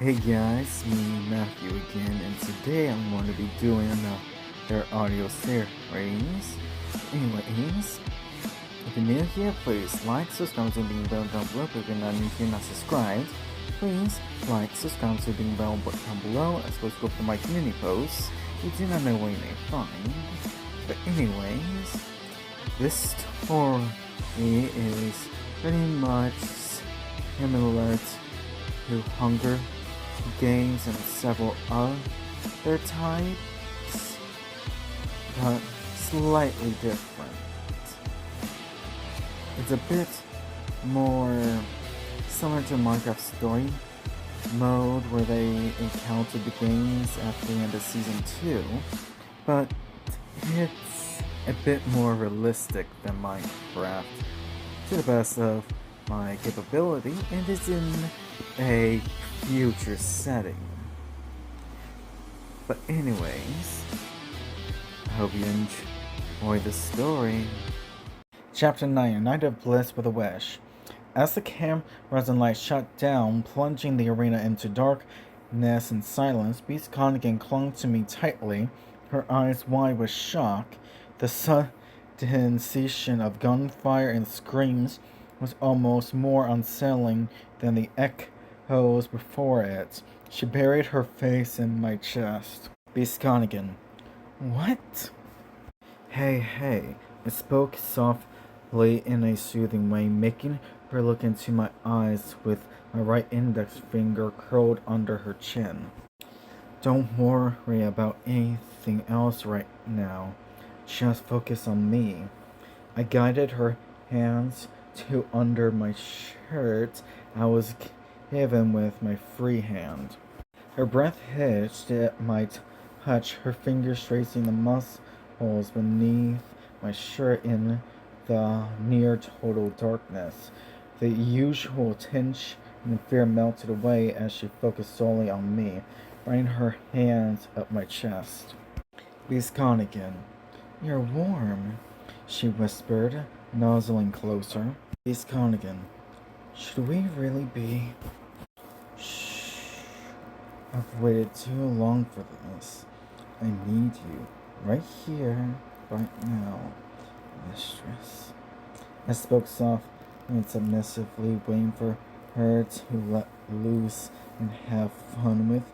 Hey guys, me Matthew again, and today I'm going to be doing their audio series. Anyways, if you're new here, please like, subscribe to the bell down below. If you're not subscribed, please like, subscribe to the bell down below, as well as go for my community posts. You do not know where you may find. But anyways, this story is pretty much similar to Hunger Games and several other types, but slightly different. It's a bit more similar to Minecraft story mode, where they encounter the games at the end of season 2, but it's a bit more realistic than Minecraft to the best of my capability, and is in a future setting. But anyways, I hope you enjoy the story. Chapter 9, A Night of Bliss with a Wish. As the cameras and lights shut down, plunging the arena into darkness and silence, Beast Connigan clung to me tightly, her eyes wide with shock. The sudden cessation of gunfire and screams was almost more unsettling than the echoes before it. She buried her face in my chest. Beast Connigan. What? Hey, I spoke softly in a soothing way, making her look into my eyes with my right index finger curled under her chin. Don't worry about anything else right now. Just focus on me. I guided her hands to under my shirt. I was given with my free hand. Her breath hitched at my touch, her fingers tracing the muscles beneath my shirt in the near total darkness. The usual tension and fear melted away as she focused solely on me, running her hands up my chest. Beast Connigan. You're warm, she whispered, nuzzling closer. Beast Connigan. Should we really be? Shh. I've waited too long for this. I need you. Right here, right now, mistress. I spoke softly and submissively, waiting for her to let loose and have fun with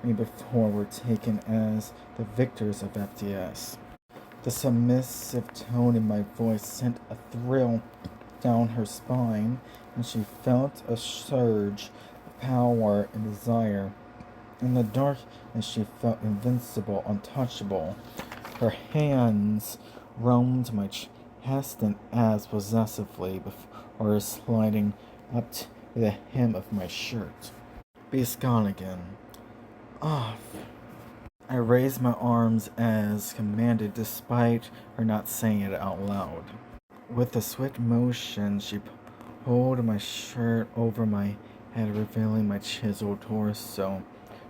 me before we're taken as the victors of S.X.S. The submissive tone in my voice sent a thrill down her spine, and she felt a surge of power and desire. In the darkness, she felt invincible, untouchable. Her hands roamed my chest and ass possessively before sliding up to the hem of my shirt. Beast Connigan. Off. I raised my arms as commanded, despite her not saying it out loud. With a swift motion, she pulled my shirt over my head, revealing my chiseled torso.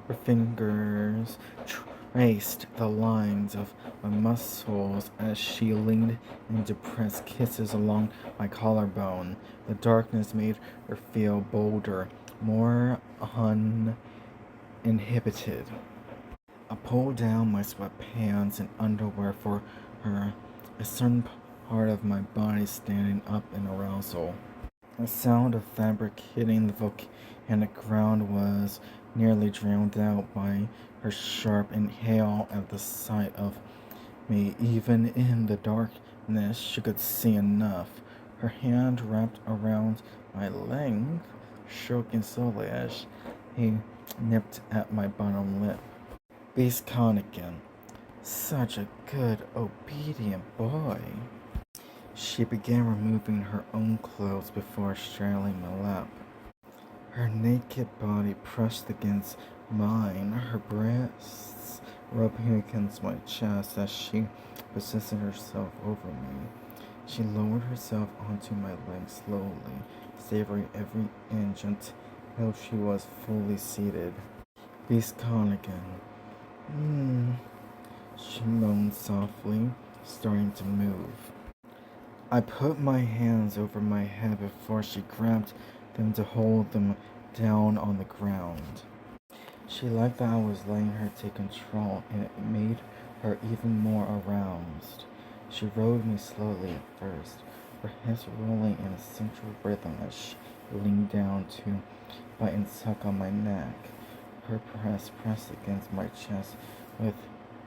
Her fingers traced the lines of my muscles as she leaned into pressed kisses along my collarbone. The darkness made her feel bolder, more uninhibited. I pulled down my sweatpants and underwear for her, a certain part of my body standing up in arousal. The sound of fabric hitting the volcanic ground was nearly drowned out by her sharp inhale at the sight of me. Even in the darkness, she could see enough. Her hand wrapped around my leg, stroking slowly as he nipped at my bottom lip. Beast Connigan. Such a good, obedient boy. She began removing her own clothes before straddling my lap. Her naked body pressed against mine, her breasts rubbing against my chest as she positioned herself over me. She lowered herself onto my legs slowly, savoring every inch until she was fully seated. Beast Connigan. She moaned softly, starting to move. I put my hands over my head before she grabbed them to hold them down on the ground. She liked that I was letting her take control, and it made her even more aroused. She rode me slowly at first, her hips rolling in a sensual rhythm as she leaned down to bite and suck on my neck. Her breast pressed against my chest with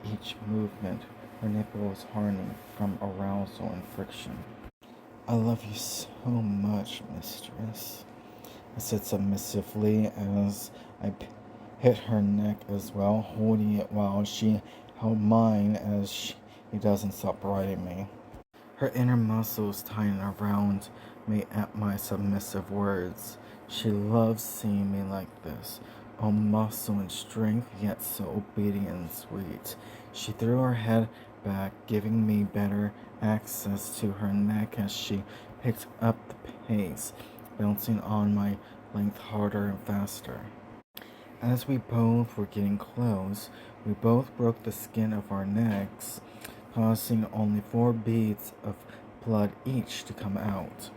each movement. Her nipple was hardening from arousal and friction. "I love you so much, mistress," I said submissively as I hit her neck as well, holding it while she held mine as she doesn't stop riding me. Her inner muscles tightened around me at my submissive words. She loves seeing me like this, all muscle and strength, yet so obedient and sweet. She threw her head back, giving me better access to her neck as she picked up the pace, bouncing on my length harder and faster. As we both were getting close, we both broke the skin of our necks, causing only 4 beads of blood each to come out.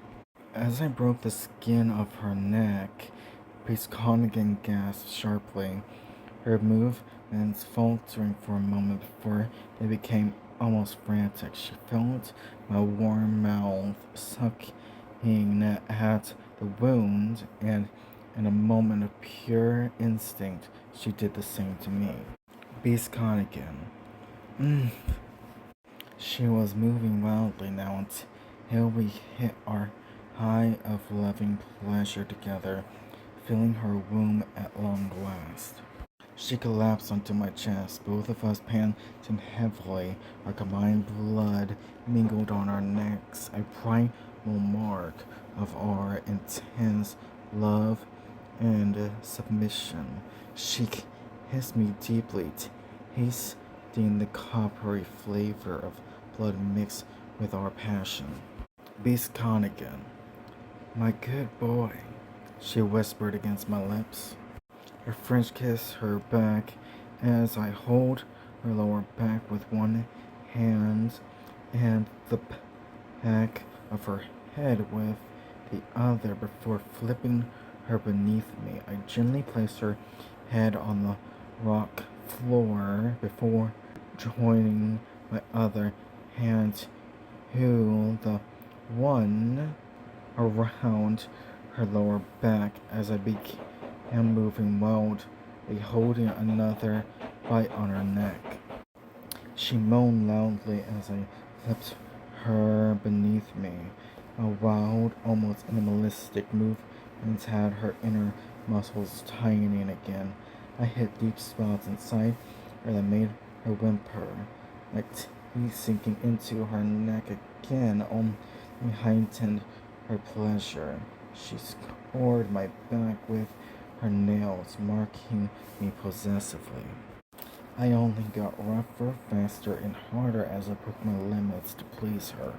As I broke the skin of her neck, Miss Connigan gasped sharply, her movements faltering for a moment before they became almost frantic. She felt my warm mouth sucking at the wound, and in a moment of pure instinct, she did the same to me. Beast Connigan. She was moving wildly now until we hit our high of loving pleasure together, filling her womb at long last. She collapsed onto my chest, both of us panting heavily. Our combined blood mingled on our necks, a primal mark of our intense love and submission. She kissed me deeply, tasting the coppery flavor of blood mixed with our passion. Beast Connigan. "My good boy," she whispered against my lips. Her French kiss her back as I hold her lower back with one hand and the back of her head with the other before flipping her beneath me. I gently placed her head on the rock floor before joining my other hand to the one around her lower back as I began moving wildly, holding another bite on her neck. She moaned loudly as I flipped her beneath me. A wild, almost animalistic movement had her inner muscles tightening again. I hit deep spots inside her that made her whimper, my teeth sinking into her neck again only heightened her pleasure. She scored my back with her nails, marking me possessively. I only got rougher, faster, and harder as I broke my limits to please her.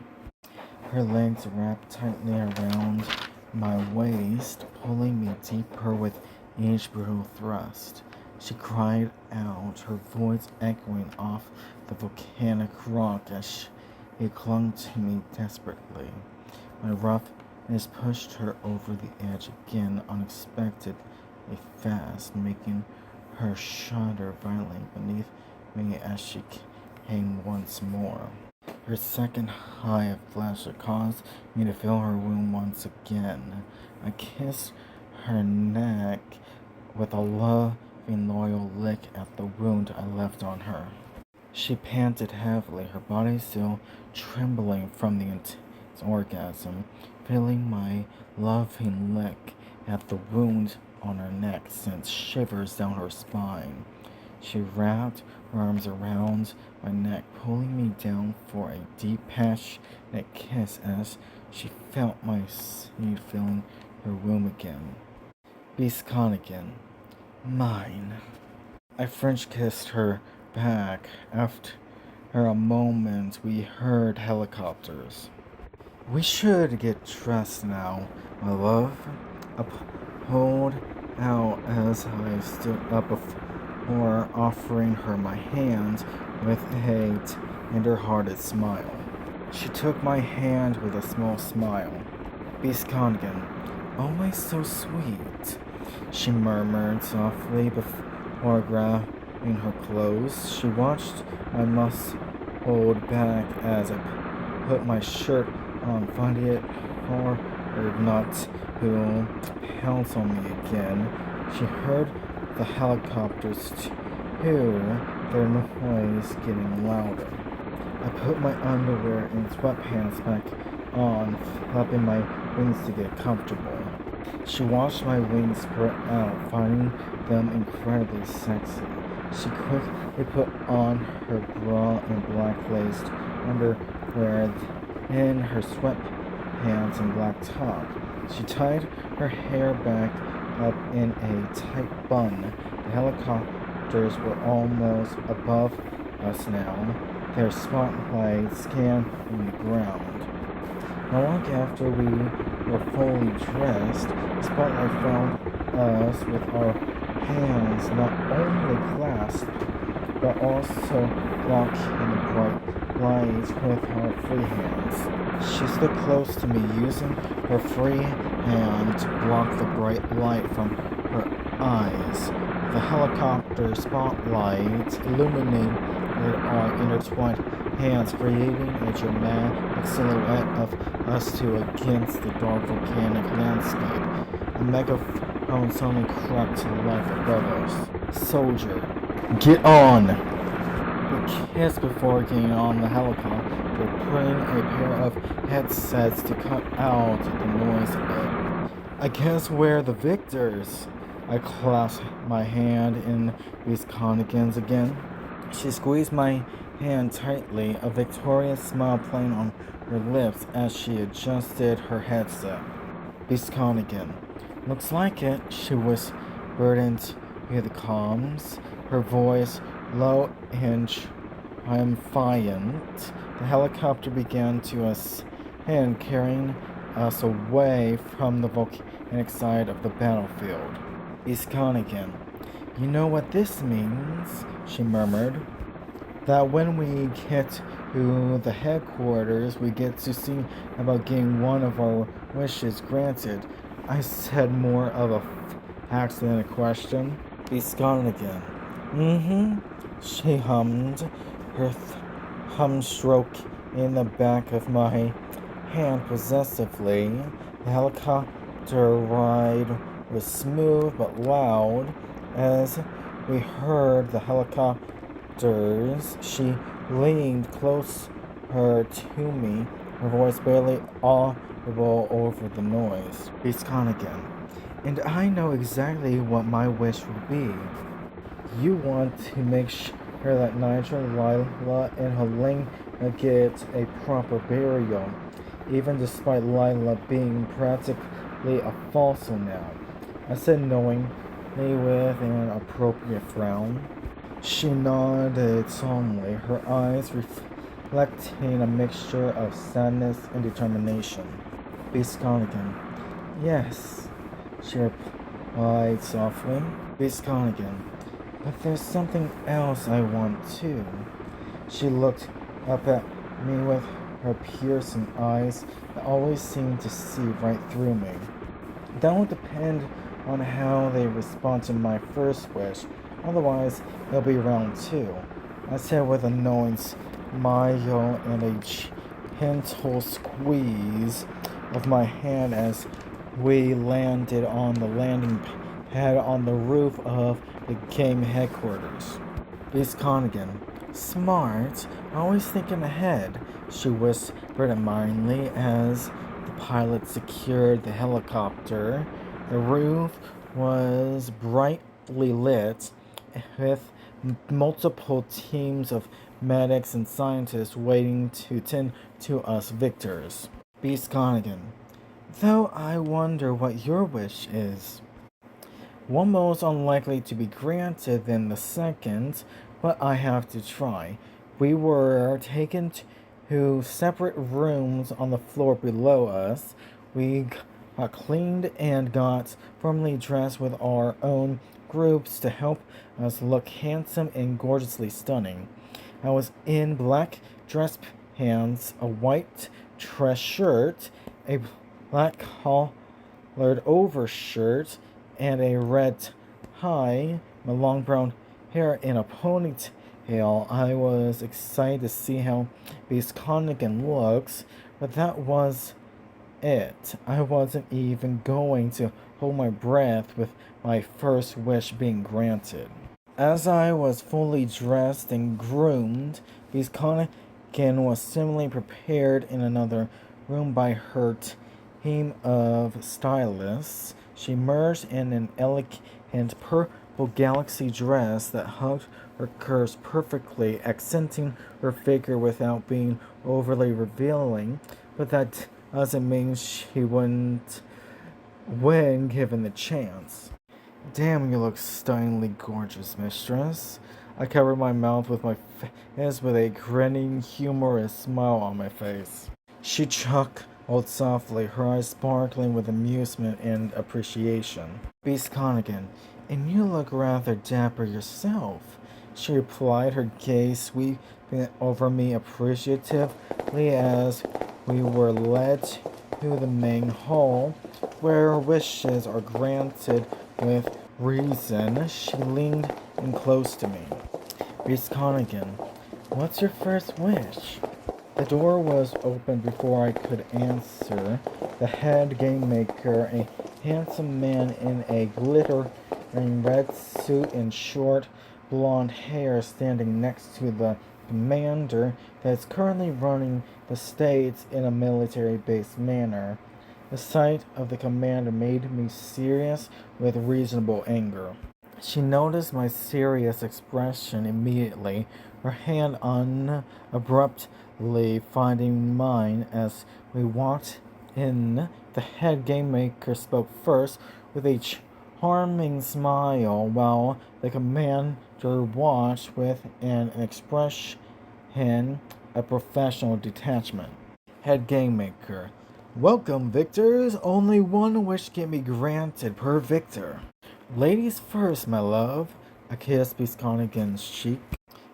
Her legs wrapped tightly around my waist, pulling me deeper with each brutal thrust. She cried out, her voice echoing off the volcanic rock as she clung to me desperately. My roughness pushed her over the edge again, unexpectedly fast, making her shudder violently beneath me as she came once more. Her second high of pleasure caused me to feel her wound once again. I kissed her neck with a loving, loyal lick at the wound I left on her. She panted heavily, her body still trembling from the intense orgasm, feeling my loving lick at the wound on her neck sent shivers down her spine. She wrapped her arms around my neck, pulling me down for a deep, passionate kiss as she felt my seed filling her womb again. Beast Connigan. Mine. I French kissed her back. After a moment, we heard helicopters. "We should get dressed now, my love," I pulled out as I stood up before offering her my hand with a tender-hearted smile. She took my hand with a small smile. "Beast Connigan, always so sweet," she murmured softly before or grabbing her clothes. She watched my muscles hold back as I put my shirt on, finding it hard not to pounce on me again. She heard the helicopters too, their noise getting louder. I put my underwear and sweatpants back on, flapping my wings to get comfortable. She watched my wings spread out, finding them incredibly sexy. She quickly put on her bra and black-laced underwear, then her sweatpants and black top. She tied her hair back up in a tight bun. The helicopters were almost above us now, their spotlights scanning the ground. Not long after we were fully dressed, the spotlight found us with our hands not only clasped, but also locked in the bright lights with our free hands. She stood close to me, using her free hand to block the bright light from her eyes. The helicopter spotlight illuminated our intertwined hands, creating a dramatic silhouette of us two against the dark volcanic landscape. A megaphone suddenly cracked to life above us. "Soldier, get on!" We kissed before getting on the helicopter, putting a pair of headsets to cut out the noise a bit. "I guess we're the victors." I clasped my hand in Viscontigan's again. She squeezed my hand tightly, a victorious smile playing on her lips as she adjusted her headset. "Viscontigan, looks like it," she whispered into the comms, her voice low and triumphant. The helicopter began to ascend, carrying us away from the volcanic side of the battlefield. "Viscontigan, you know what this means," she murmured. "That when we get to the headquarters, we get to see about getting one of our wishes granted." I said, more of a fact than a question. "Viscontigan." She hummed, her thumb stroke in the back of my hand possessively. The helicopter ride was smooth but loud. As we heard the helicopters, she leaned closer to me, her voice barely audible over the noise. "Viscontigan, and I know exactly what my wish will be. You want to make sure that Nigel, Lila, and Helena get a proper burial, even despite Lila being practically a fossil now," I said knowingly with an appropriate frown. She nodded solemnly, her eyes reflecting a mixture of sadness and determination. "Viscontigan, yes," she replied softly. "Viscontigan, but there's something else I want too." She looked up at me with her piercing eyes that always seemed to see right through me. "That will depend on how they respond to my first wish. Otherwise, it'll be round two," I said with a knowing smile and a gentle squeeze of my hand as we landed on the landing pad on the roof of the game headquarters. "Viscontigan, smart, always thinking ahead," she whispered admiringly as the pilot secured the helicopter. The roof was brightly lit, with multiple teams of medics and scientists waiting to tend to us victors. "Viscontigan, though I wonder what your wish is." "One most unlikely to be granted than the second, but I have to try." We were taken to separate rooms on the floor below us. We got cleaned and got formally dressed with our own groups to help us look handsome and gorgeously stunning. I was in black dress pants, a white dress shirt, a black collared overshirt, and a red high, my long brown hair in a ponytail. I was excited to see how Beast Connigan looks, but that was it. I wasn't even going to hold my breath with my first wish being granted. As I was fully dressed and groomed, Beast Connigan was similarly prepared in another room by her team of stylists. She emerged in an elegant purple galaxy dress that hugged her curves perfectly, accenting her figure without being overly revealing, but that doesn't mean she wouldn't when given the chance. Damn, you look stunningly gorgeous, mistress. I covered my mouth with my fist with a grinning, humorous smile on my face. She chuckled softly, her eyes sparkling with amusement and appreciation. Beast Connigan, and you look rather dapper yourself, she replied, her gaze sweeping over me appreciatively as we were led to the main hall, where wishes are granted with reason. She leaned in close to me. Beast Connigan, what's your first wish? The door was opened before I could answer. The head game maker, a handsome man in a glittering red suit and short blonde hair, standing next to the commander that is currently running the States in a military-based manner. The sight of the commander made me serious with reasonable anger. She noticed my serious expression immediately, her hand abruptly finding mine as we walked in. The head game maker spoke first with a charming smile, while the commander watched with an expression of professional detachment. Head game maker, welcome, victors. Only one wish can be granted per victor. Ladies first, my love. I kissed Beast Connigan's cheek.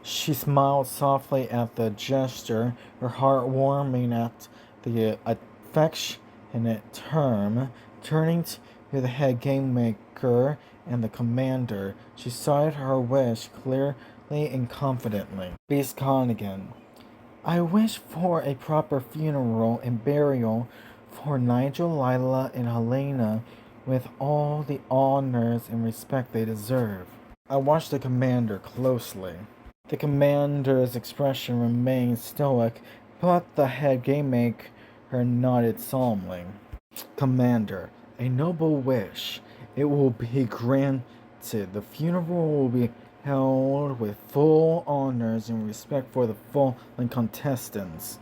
She smiled softly at the gesture, her heart warming at the affectionate term. Turning to the head game maker and the commander, she cited her wish clearly and confidently. Beast Connigan, I wish for a proper funeral and burial for Nigel, Lila, and Helena with all the honors and respect they deserve. I watched the commander closely. The commander's expression remained stoic, but the head game maker nodded solemnly. Commander, a noble wish. It will be granted. The funeral will be held with full honors and respect for the fallen contestants.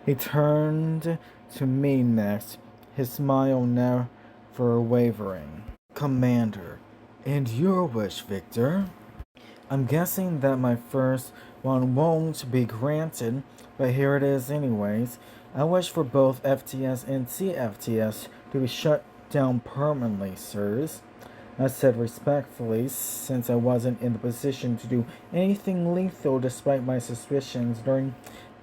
He turned to me next, his smile never wavering. Commander, and your wish, Victor? I'm guessing that my first one won't be granted, but here it is anyways. I wish for both FTS and CFTS to be shut down permanently, sirs. I said respectfully, since I wasn't in the position to do anything lethal despite my suspicions during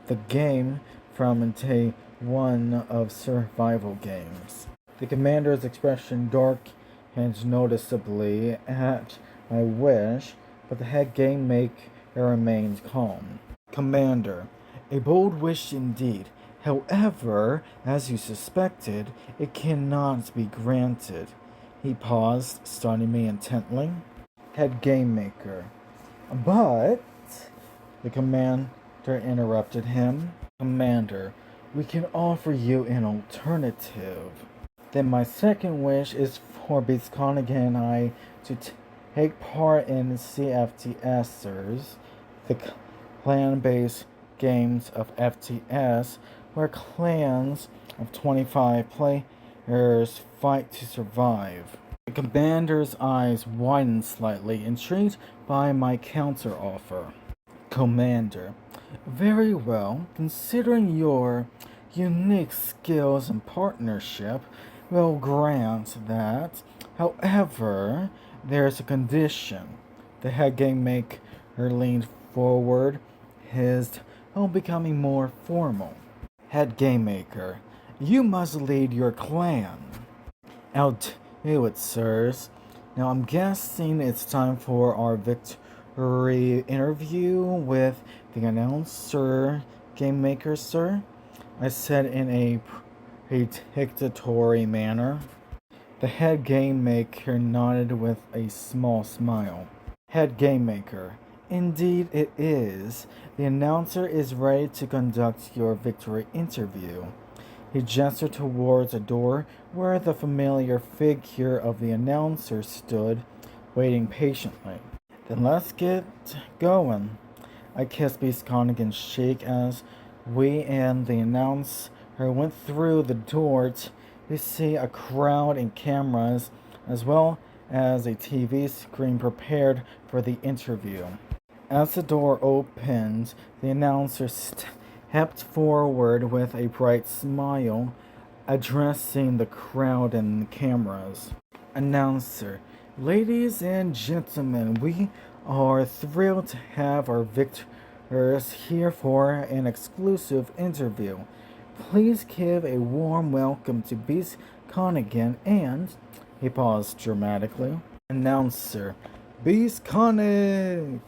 the game from day one of survival games. The commander's expression darkened noticeably at my wish, but the head game maker remained calm. Commander, a bold wish indeed. However, as you suspected, it cannot be granted. He paused, studying me intently. Head game maker. But, the commander interrupted him. Commander, we can offer you an alternative. Then my second wish is for Beast Connigan and I to take part in CFTSers, the clan-based games of FTS, where clans of 25 players fight to survive. The commander's eyes widened slightly, intrigued by my counteroffer. Commander, very well. Considering your unique skills and partnership, we'll grant that. However, there's a condition. The head game maker leaned forward, his tone becoming more formal. Head game maker, you must lead your clan. I'll do it, sirs. Now I'm guessing it's time for our victory interview with the announcer, game maker, sir, I said in a dictatorial manner. The head game maker nodded with a small smile. Head game maker. Indeed it is. The announcer is ready to conduct your victory interview. He gestured towards a door where the familiar figure of the announcer stood, waiting patiently. Then let's get going. I kissed Beast-Connigan's cheek as we and the announcer went through the door to see a crowd and cameras as well as a TV screen prepared for the interview. As the door opened, the announcer stepped forward with a bright smile, addressing the crowd and the cameras. Announcer, ladies and gentlemen, we are thrilled to have our victors here for an exclusive interview. Please give a warm welcome to Beast Connigan and, he paused dramatically, announcer, Beast Connig.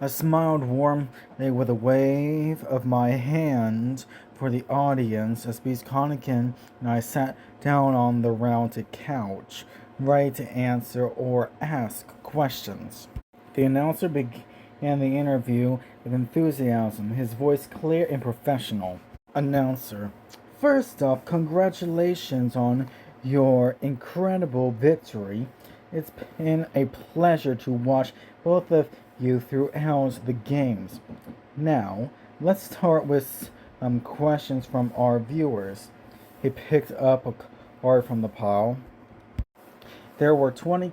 I smiled warmly with a wave of my hand for the audience as Beast Connigan and I sat down on the rounded couch, ready to answer or ask questions. The announcer began the interview with enthusiasm, his voice clear and professional. Announcer, first off, congratulations on your incredible victory. It's been a pleasure to watch both of you throughout the games. Now, let's start with some questions from our viewers. He picked up a card from the pile. There were 20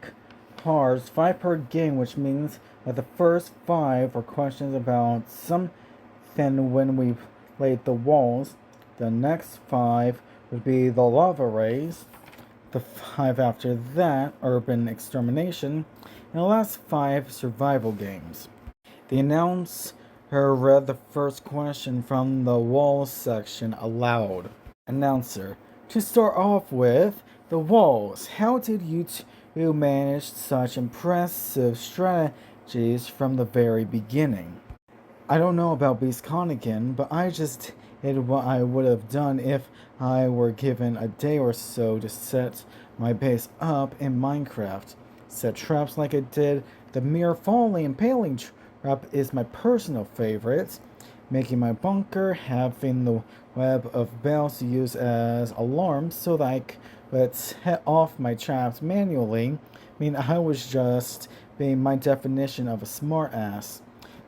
cards, 5 per game, which means that the first 5 were questions about something when we played the walls. The next 5 would be the lava rays. The 5 after that, urban extermination. And the last 5, survival games. The announcer read the first question from the walls section aloud. Announcer, to start off with, the walls. How did you two manage such impressive strategies from the very beginning? I don't know about Beast Connigan, but I just did what I would have done if I were given a day or so to set my base up in Minecraft. Set traps like I did. The mere falling impaling trap is my personal favorite. Making my bunker, having the web of bells to use as alarms so that I could set off my traps manually. I was just being my definition of a smartass.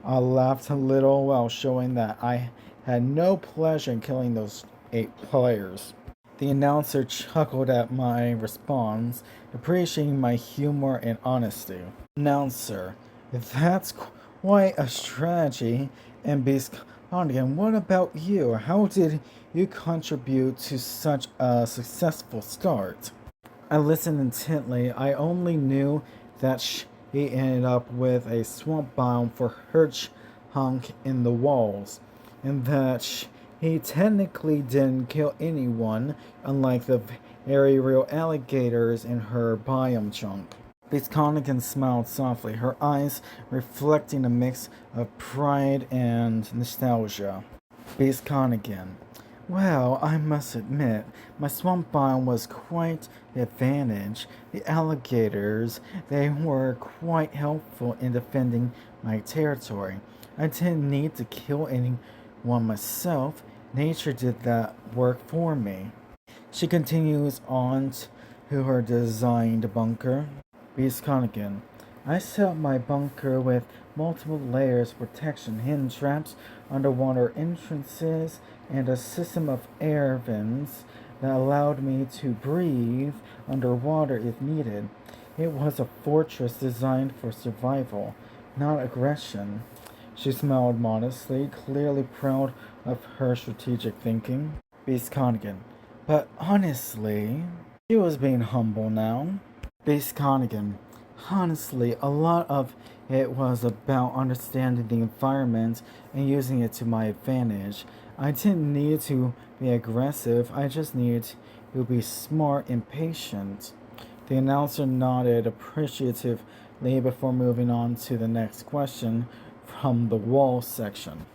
I laughed a little while showing that I had no pleasure in killing those 8 players. The announcer chuckled at my response, appreciating my humor and honesty. Announcer, that's quite a strategy. And Beast Connigan, what about you? How did you contribute to such a successful start? I listened intently. I only knew that she ended up with a swamp biome for her chunk in the walls, and that he technically didn't kill anyone, unlike the very real alligators in her biome chunk. Beast Connigan smiled softly, her eyes reflecting a mix of pride and nostalgia. Beast Connigan, well, I must admit, my swamp biome was quite the advantage. The alligators, they were quite helpful in defending my territory. I didn't need to kill anyone myself. Nature did that work for me. She continues on to her designed bunker. Beast Connigan, I set up my bunker with multiple layers of protection, hidden traps, underwater entrances, and a system of air vents that allowed me to breathe underwater if needed. It was a fortress designed for survival, not aggression. She smiled modestly, clearly proud of her strategic thinking. Beast Connigan, but honestly, she was being humble now. Beast Connigan, honestly, a lot of it was about understanding the environment and using it to my advantage. I didn't need to be aggressive, I just needed to be smart and patient. The The announcer nodded appreciatively before moving on to the next question from the wall section.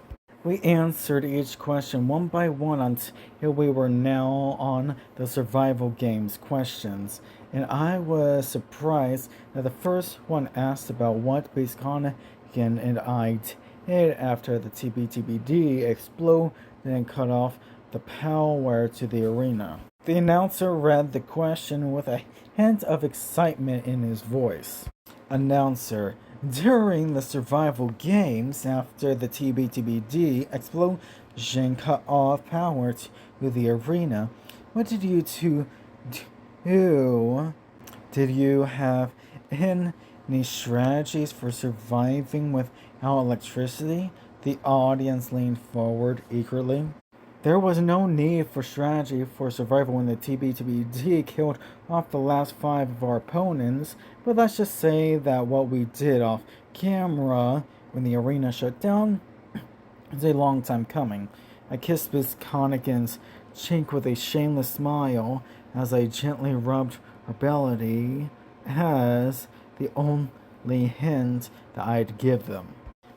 We answered each question one by one until we were now on the survival games questions, and I was surprised that the first one asked about what Bisconigan and I did after the TBTBD exploded and cut off the power to the arena. The announcer read the question with a hint of excitement in his voice. Announcer: during the survival games, after the TBTBD explosion cut off power to the arena, what did you two do? Did you have any strategies for surviving without electricity? The audience leaned forward eagerly. There was no need for strategy for survival when the TBTBD killed off the last 5 of our opponents, but let's just say that what we did off camera when the arena shut down is a long time coming. I kissed Bisconigan's cheek with a shameless smile as I gently rubbed her belly as the only hint that I'd give them.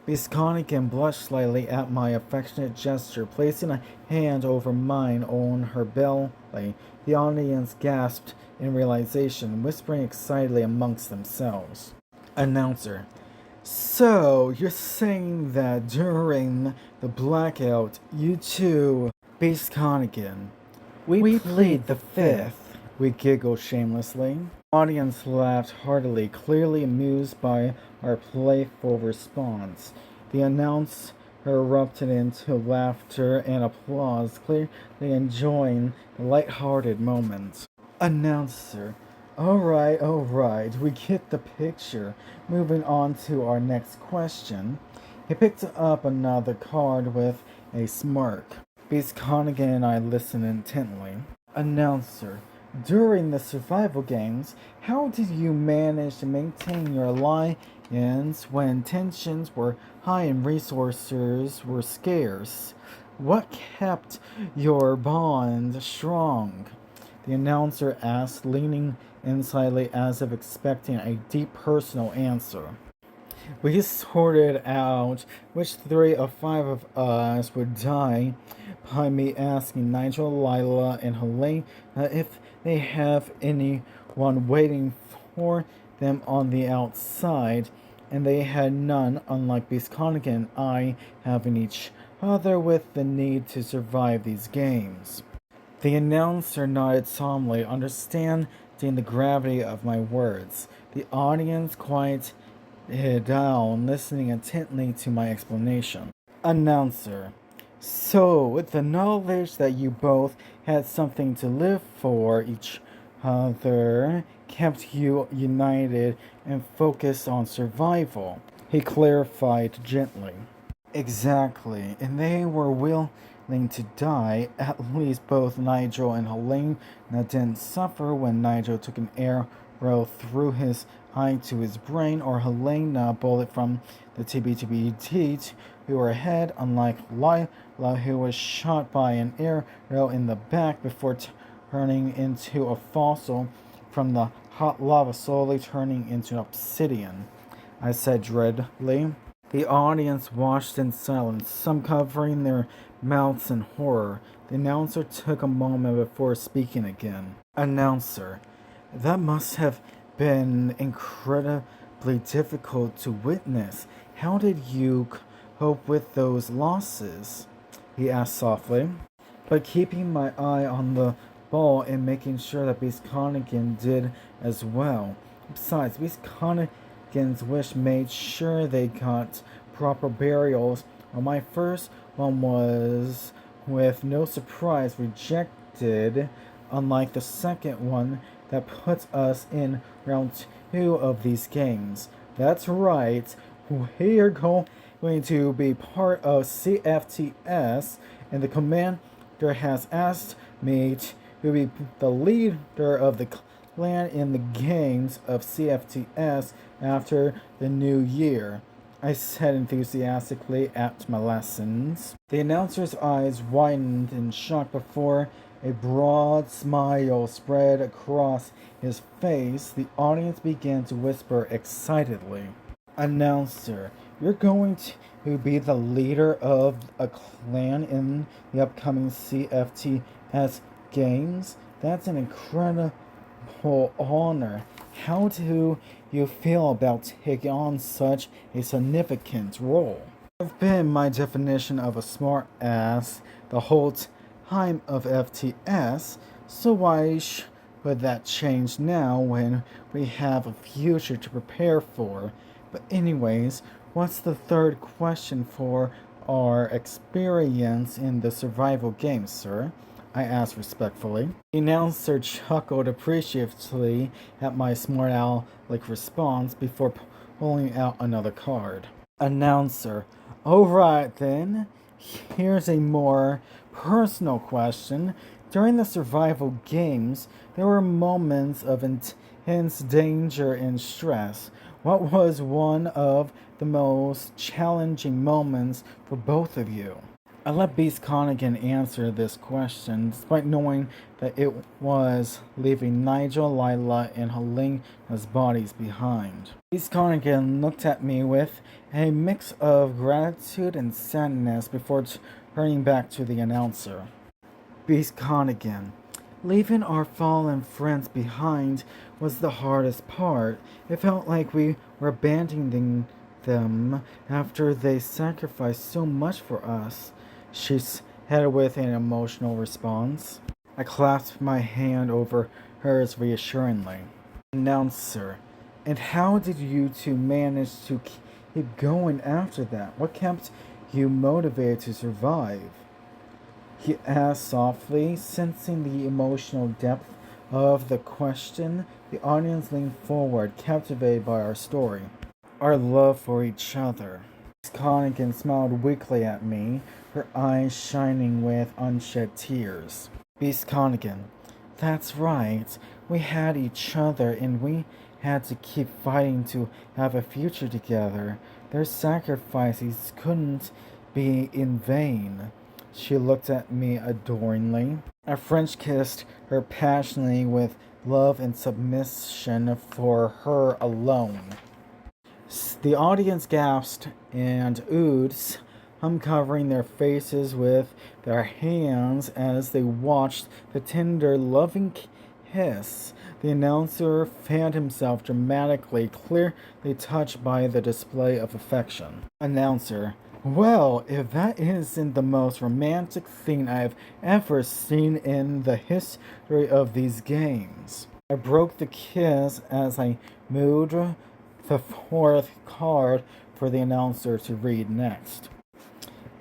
Bisconigan blushed slightly at my affectionate gesture, placing a hand over mine on her belly. The audience gasped in realization, whispering excitedly amongst themselves. Announcer: so, you're saying that during the blackout, you two, Bisconigan, we plead the fifth. We giggled shamelessly. The audience laughed heartily, clearly amused by our playful response. The announcer erupted into laughter and applause, clearly enjoying the light-hearted moment. Announcer: all right, we get the picture. Moving on to our next question. He picked up another card with a smirk. Bisconigan and I listened intently. Announcer: during the survival games, how did you manage to maintain your alliance when tensions were high and resources were scarce? What kept your bond strong? The announcer asked, leaning in slightly as if expecting a deep personal answer. We sorted out which 3 of 5 of us would die by me asking Nigel, Lila, and Helene if they have anyone waiting for them on the outside, and they had none, unlike Bisconigan and I having each other with the need to survive these games. The announcer nodded solemnly, understanding the gravity of my words. The audience quieted down, listening intently to my explanation. Announcer: so, with the knowledge that you both had something to live for each other kept you united and focused on survival. He clarified gently. Exactly, and they were willing to die. At least both Nigel and Helene didn't suffer when Nigel took an arrow through his eye to his brain, or Helene a bullet from the TBTBD to her head, unlike Lila, who was shot by an arrow in the back before turning into a fossil from the hot lava, slowly turning into obsidian, I said dreadfully. The audience watched in silence, some covering their mouths in horror. The announcer took a moment before speaking again. Announcer: that must have been incredibly difficult to witness. How did you cope with those losses? He asked softly. By keeping my eye on the ball and making sure that Bisconigan did as well. Besides, Bisconigan's wish made sure they got proper burials, while my first one was, with no surprise, rejected, unlike the second one that puts us in round 2 of these games. That's right, we are going to be part of S.X.S, and the commander has asked me to be the leader of the clan in the games of S.X.S after the new year, I said enthusiastically at my lessons. The announcer's eyes widened in shock before A broad smile spread across his face. The audience began to whisper excitedly. Announcer, you're going to be the leader of a clan in the upcoming CFTS games? That's an incredible honor. How do you feel about taking on such a significant role? I've been my definition of a smart ass the whole time of FTS, so why should that change now when we have a future to prepare for? But anyways, what's the third question for our experience in the survival game, sir? I asked respectfully. The announcer chuckled appreciatively at my smart aleck response before pulling out another card. Announcer, alright then, here's a more personal question. During the survival games, there were moments of intense danger and stress. What was one of the most challenging moments for both of you? I let Beast Connigan answer this question, despite knowing that it was leaving Nigel, Lila, and Helena's bodies behind. Beast Connigan looked at me with a mix of gratitude and sadness before turning back to the announcer. Beast Connigan, leaving our fallen friends behind was the hardest part. It felt like we were abandoning them after they sacrificed so much for us, she said with an emotional response. I clasped my hand over hers reassuringly. Announcer, and how did you two manage to keep going after that? What kept you motivated to survive? He asked softly, sensing the emotional depth of the question. The audience leaned forward, captivated by our story. Our love for each other. Miss Connigan smiled weakly at me, her eyes shining with unshed tears. Beast Connigan, that's right. We had each other and we had to keep fighting to have a future together. Their sacrifices couldn't be in vain. She looked at me adoringly. I French kissed her passionately with love and submission for her alone. The audience gasped and oohed, uncovering their faces with their hands as they watched the tender, loving kiss. The announcer fanned himself dramatically, clearly touched by the display of affection. Announcer, well, if that isn't the most romantic thing I've ever seen in the history of these games. I broke the kiss as I moved the fourth card for the announcer to read next.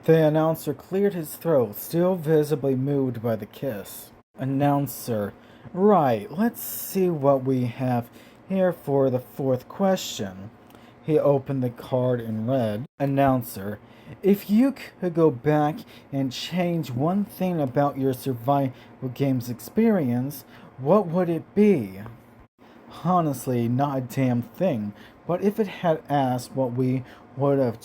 The announcer cleared his throat, still visibly moved by the kiss. Announcer, right, let's see what we have here for the fourth question. He opened the card and read. Announcer, if you could go back and change one thing about your survival games experience, what would it be? Honestly, not a damn thing, but if it had asked what we would have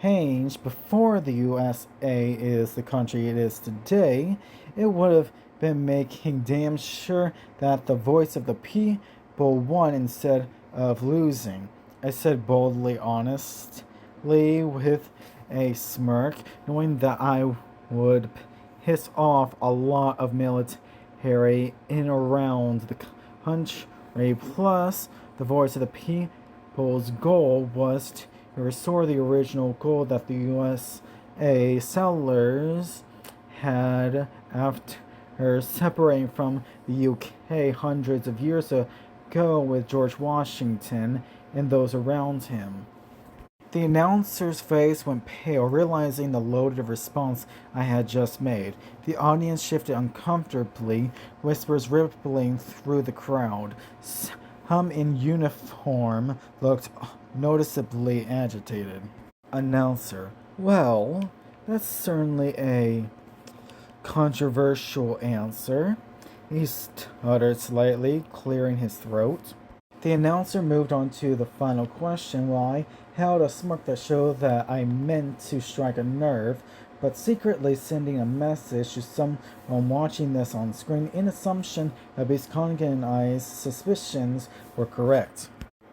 changed before the USA is the country it is today, it would have been making damn sure that the voice of the people won instead of losing. I said boldly, honestly, with a smirk, knowing that I would piss off a lot of military in around the country. Plus, the voice of the people's goal was to restore the original goal that the USA settlers had after separating from the UK hundreds of years ago with George Washington and those around him. The announcer's face went pale, realizing the loaded response I had just made. The audience shifted uncomfortably, whispers rippling through the crowd. Some in uniform looked noticeably agitated. Announcer, well, that's certainly a controversial answer. He stuttered slightly, clearing his throat. The announcer moved on to the final question while I held a smirk that showed that I meant to strike a nerve, but secretly sending a message to someone watching this on screen in assumption that Biscongan and I's suspicions were correct.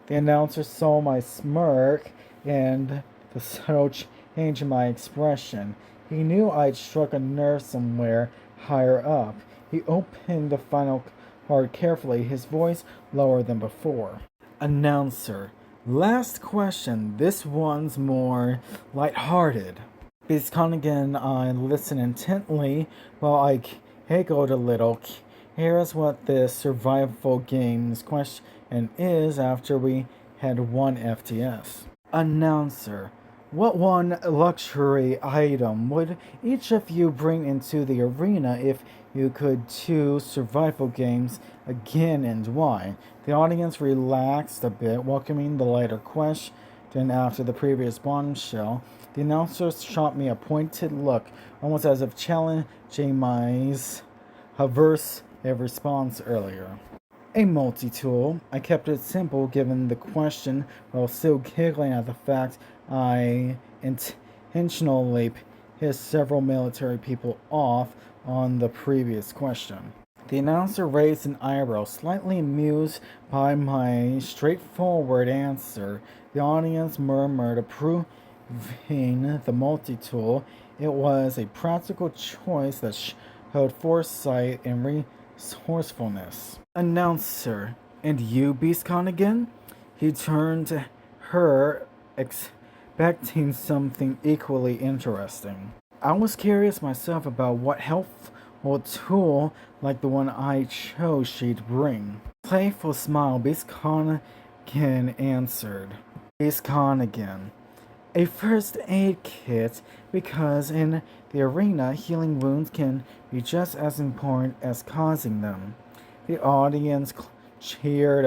The announcer saw my smirk and the subtle change in my expression. He knew I'd struck a nerve somewhere higher up. He opened the final card carefully, his voice lower than before. Announcer. Last question. This one's more lighthearted. Biscongan and I listened intently while I giggled a little. Here's what this survival games question is after we had won FTS. Announcer. What one luxury item would each of you bring into the arena if you could do survival games again, and why? The audience relaxed a bit, welcoming the lighter question after the previous bombshell. The announcer shot me a pointed look, almost as if challenging my aversive response earlier. A multi-tool. I kept it simple given the question, while still giggling at the fact I intentionally pissed several military people off on the previous question. The announcer raised an eyebrow, slightly amused by my straightforward answer. The audience murmured, approving the multi-tool. It was a practical choice that showed foresight and resourcefulness. Announcer. And you, Biscongan? He turned to her, expecting something equally interesting. I was curious myself about what helpful tool like the one I chose she'd bring. Playful smile, Biscongan answered. Biscongan. A first aid kit, because in the arena, healing wounds can be just as important as causing them. The audience cheered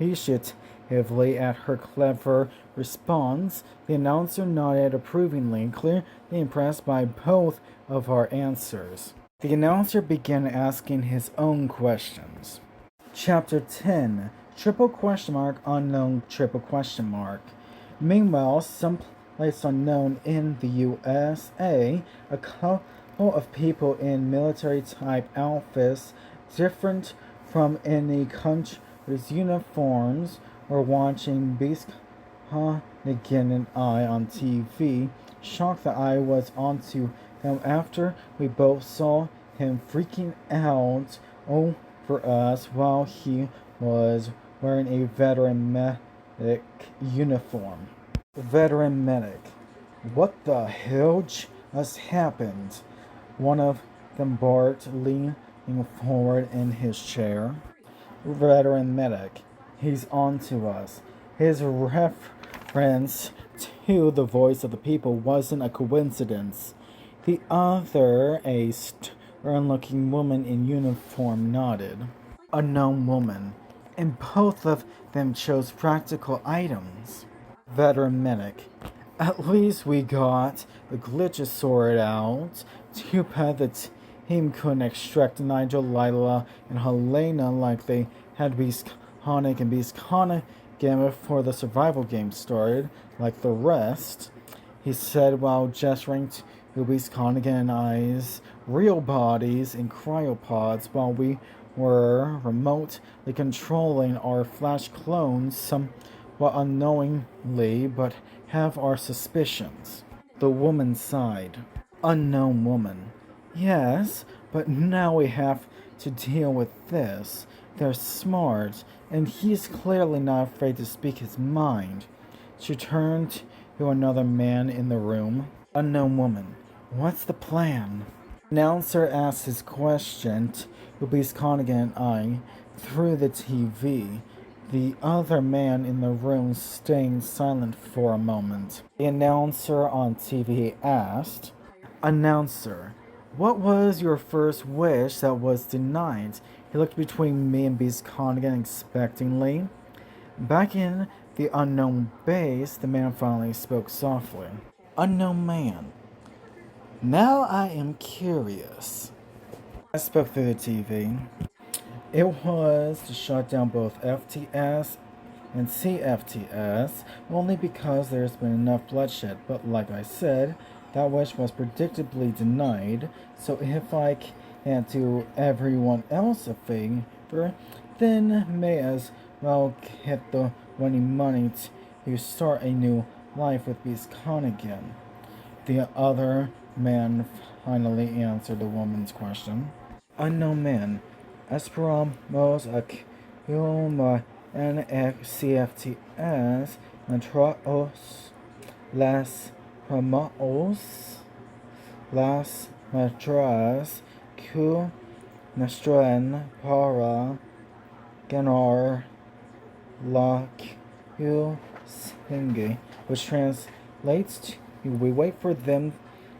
appreciatively at her clever response. The announcer nodded approvingly, clearly impressed by both of our answers. The announcer began asking his own questions. Chapter 10. Triple question mark, unknown triple question mark. Meanwhile, someplace unknown in the USA, a couple of people in military-type outfits, different from any country's uniforms, were watching Biscongan and I on TV, shocked that I was onto them after we both saw him freaking out over us while he was wearing a veteran medic uniform. Veteran medic. What the hell just happened? One of them barked, leaning forward in his chair. Veteran medic. He's on to us. His reference to the voice of the people wasn't a coincidence. The other, a stern-looking woman in uniform, nodded. Unknown woman. And both of them chose practical items. Veteran medic. At least we got the glitches sorted out. Too bad the team couldn't extract Nigel, Lila, and Helena like they had Biscongan and Biscongan before the survival game started, like the rest, he said while gesturing to Biscongan and I's real bodies in cryopods while we were remotely controlling our flash clones somewhat unknowingly, but have our suspicions. The woman sighed. Unknown woman. Yes, but now we have to deal with this. They're smart, and he's clearly not afraid to speak his mind. She turned to another man in the room. Unknown woman. What's the plan? Announcer asked his question to Biscongan and I through the TV. The other man in the room staying silent for a moment. The announcer on TV asked, Announcer, what was your first wish that was denied? He looked between me and Biscongan expectantly. Back in the unknown base, the man finally spoke softly. Unknown man. Now I am curious. I spoke through the TV. It was to shut down both FTS and CFTS, only because there's been enough bloodshed, but like I said, That wish was predictably denied, so if I can't do everyone else a favor, then may as well get the winning money to start a new life with Beast Khan again. The other man finally answered the woman's question. Unknown man. Esperamos Akuma NFCFTS Metraos Las Promos Las Matras Q Nastran Para Ganar La Q Singe, which translates to we wait for them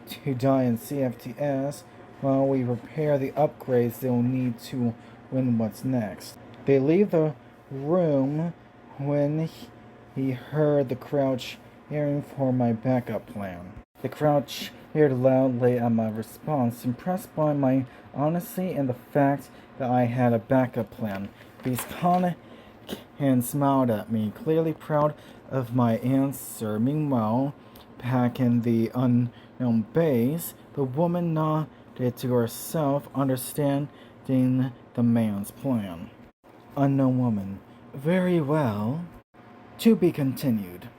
to die in CFTS while we repair the upgrades they'll need to win what's next. They leave the room when he heard the crowd cheering for my backup plan. The crowd cheered loudly at my response, impressed by my honesty and the fact that I had a backup plan. Beast Khan smiled at me, clearly proud of my answer. Meanwhile, back in the unknown base, the woman nodded to herself, understanding the man's plan. Unknown woman. Very well. To be continued.